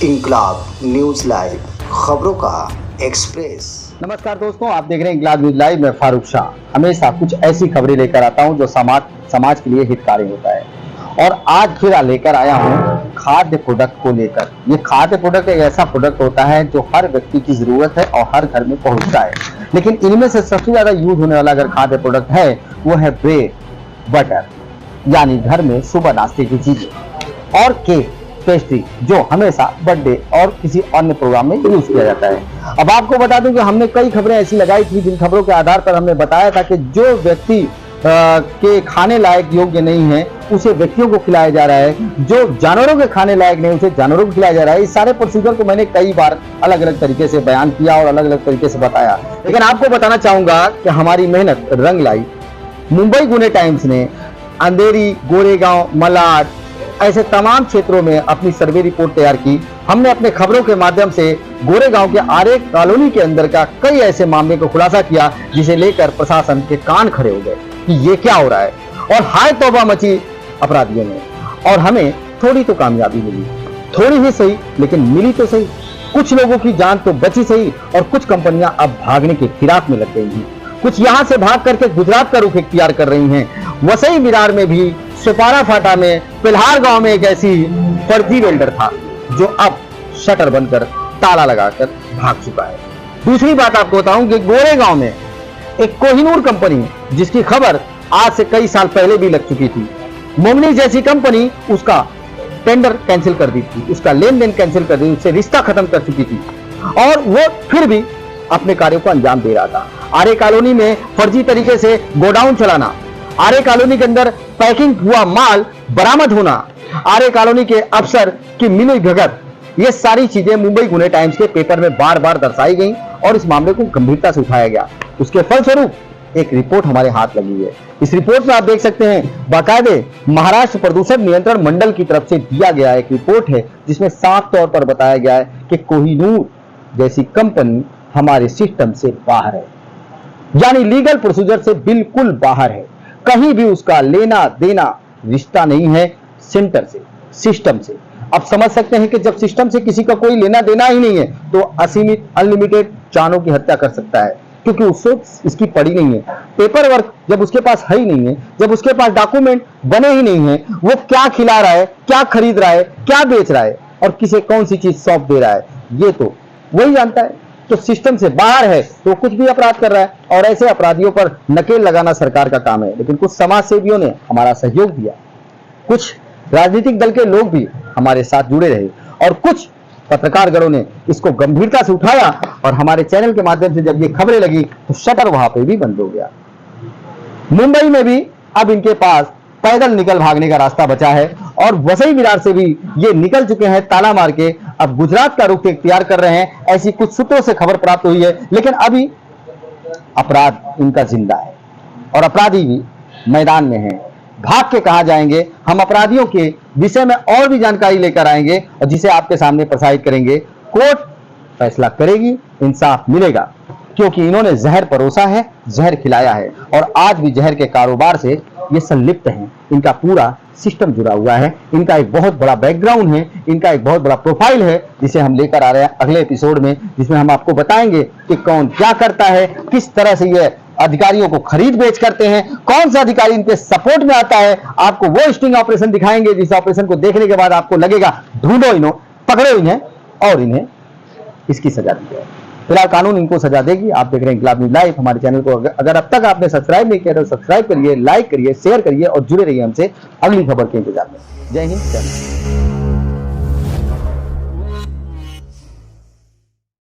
इंकलाब news live, खबरों का express. नमस्कार दोस्तों, आप देख रहे हैं इंकलाब न्यूज लाइव में फारूक शाह। हमेशा कुछ ऐसी खबरें लेकर आता हूं जो समाज के लिए हितकारी होता है। और आज फिर लेकर आया हूं खाद्य प्रोडक्ट को लेकर। ये खाद्य प्रोडक्ट एक ऐसा प्रोडक्ट होता है जो हर व्यक्ति की जरूरत है और हर घर में पहुंचता है। लेकिन इनमें से सबसे ज्यादा यूज होने वाला अगर खाद्य प्रोडक्ट है वो है ब्रेड, बटर, यानी घर में सुबह नाश्ते की चीजें, और केक, पेस्ट्री, जो हमेशा बर्थडे और किसी अन्य प्रोग्राम में यूज किया जाता है। अब आपको बता दूं कि हमने कई खबरें ऐसी लगाई थी जिन खबरों के आधार पर हमने बताया था कि जो व्यक्ति के खाने लायक योग्य नहीं है उसे व्यक्तियों को खिलाया जा रहा है, जो जानवरों के खाने लायक नहीं उसे जानवरों को खिलाया जा रहा है। इस सारे प्रोसीजर को मैंने कई बार अलग अलग तरीके से बयान किया और अलग अलग तरीके से बताया, लेकिन आपको बताना चाहूंगा कि हमारी मेहनत रंग लाई। मुंबई गुने टाइम्स ने अंधेरी, गोरेगांव, मलाड, ऐसे तमाम क्षेत्रों में अपनी सर्वे रिपोर्ट तैयार की। हमने अपने खबरों के माध्यम से गोरेगांव के आरे कॉलोनी के अंदर का कई ऐसे मामले को खुलासा किया जिसे लेकर प्रशासन के कान खड़े हो गए कि ये क्या हो रहा है, और हाय तौबा मची अपराधियों ने। और हमें थोड़ी तो कामयाबी मिली, थोड़ी ही सही, लेकिन मिली तो सही। कुछ लोगों की जान तो बची सही, और कुछ कंपनियां अब भागने की फिराक में लग गई हैं। कुछ यहां से भाग करके गुजरात का रुख इख्तियार कर रही हैं। वसई विरार में भी, सुपारा फाटा में, पिल्हार गांव में एक ऐसी फर्जी वेल्डर था जो अब शटर बंद कर ताला लगाकर भाग चुका है। दूसरी बात आपको बताऊं कि गोरेगांव में एक कोहिनूर कंपनी, जिसकी खबर आज से कई साल पहले भी लग चुकी थी, मोमनी जैसी कंपनी, उसका टेंडर कैंसिल कर दी थी, उसका लेन देन कैंसिल कर दी, उससे रिश्ता खत्म कर चुकी थी, और वो फिर भी अपने कार्यों को अंजाम दे रहा था। आरे कॉलोनी में फर्जी तरीके से गोडाउन चलाना, आरे कॉलोनी के अंदर पैकिंग हुआ माल बरामद होना, आरे कॉलोनी के अफसर की मिली भगत, ये सारी चीजें मुंबई गुने टाइम्स के पेपर में बार बार दर्शाई गई और इस मामले को गंभीरता से उठाया गया। उसके फलस्वरूप एक रिपोर्ट हमारे हाथ लगी है। इस रिपोर्ट में आप देख सकते हैं बाकायदे महाराष्ट्र प्रदूषण नियंत्रण मंडल की तरफ से दिया गया एक रिपोर्ट है जिसमें साफ तौर पर बताया गया है कि कोहिनूर जैसी कंपनी हमारे सिस्टम से बाहर है, यानी लीगल प्रोसीजर से बिल्कुल बाहर है। कहीं भी उसका लेना देना रिश्ता नहीं है सेंटर से, सिस्टम से। अब समझ सकते हैं कि जब सिस्टम से किसी का कोई लेना देना ही नहीं है तो असीमित अनलिमिटेड जानों की हत्या कर सकता है, क्योंकि उससे इसकी पड़ी नहीं है। पेपर वर्क जब उसके पास है ही नहीं है, जब उसके पास डॉक्यूमेंट बने ही नहीं है, वो क्या खिला रहा है, क्या खरीद रहा है, क्या बेच रहा है और किसे कौन सी चीज सौंप दे रहा है, ये तो वही जानता है। तो सिस्टम से बाहर है तो कुछ भी अपराध कर रहा है, और ऐसे अपराधियों पर नकेल लगाना सरकार का काम है। लेकिन कुछ समाज सेवियों ने हमारा सहयोग दिया, कुछ राजनीतिक दल के लोग भी हमारे साथ जुड़े रहे, और कुछ पत्रकारगणों ने इसको गंभीरता से उठाया, और हमारे चैनल के माध्यम से जब ये खबरें लगी तो शटर वहां पे भी बंद हो गया। मुंबई में भी अब इनके पास पैदल निकल भागने का रास्ता बचा है, और वसई विरार से भी ये निकल चुके हैं ताला मार के, अब गुजरात का रुख इख्तियार कर रहे हैं। ऐसी कुछ सूत्रों से खबर प्राप्त हुई है, लेकिन अभी अपराध इनका जिंदा है और अपराधी भी मैदान में है। भाग के कहां जाएंगे, हम अपराधियों के विषय में और भी जानकारी लेकर आएंगे और जिसे आपके सामने प्रसारित करेंगे। कोर्ट फैसला करेगी, इंसाफ मिलेगा, क्योंकि इन्होंने जहर परोसा है, जहर खिलाया है, और आज भी जहर के कारोबार से ये संलिप्त हैं। इनका पूरा सिस्टम जुड़ा हुआ है, इनका एक बहुत बड़ा बैकग्राउंड है, इनका एक बहुत बड़ा प्रोफाइल है, जिसे हम लेकर आ रहे हैं अगले एपिसोड में, जिसमें हम आपको बताएंगे कि कौन क्या करता है, किस तरह से ये अधिकारियों को खरीद बेच करते हैं, कौन सा अधिकारी इनके सपोर्ट में आता है। आपको वो स्टिंग ऑपरेशन दिखाएंगे जिस ऑपरेशन को देखने के बाद आपको लगेगा ढूंढो इन्हें, पकड़ो इन्हें और इन्हें इसकी सजा दी जाए। फिलहाल कानून इनको सजा देगी। आप देख रहे हैं इंकलाब न्यूज लाइव। हमारे चैनल को अगर अब तक आपने सब्सक्राइब नहीं किया तो सब्सक्राइब करिए, लाइक करिए, शेयर करिए और जुड़े रहिए हमसे अगली खबर के इंतजार में। जय हिंद, जय भारत।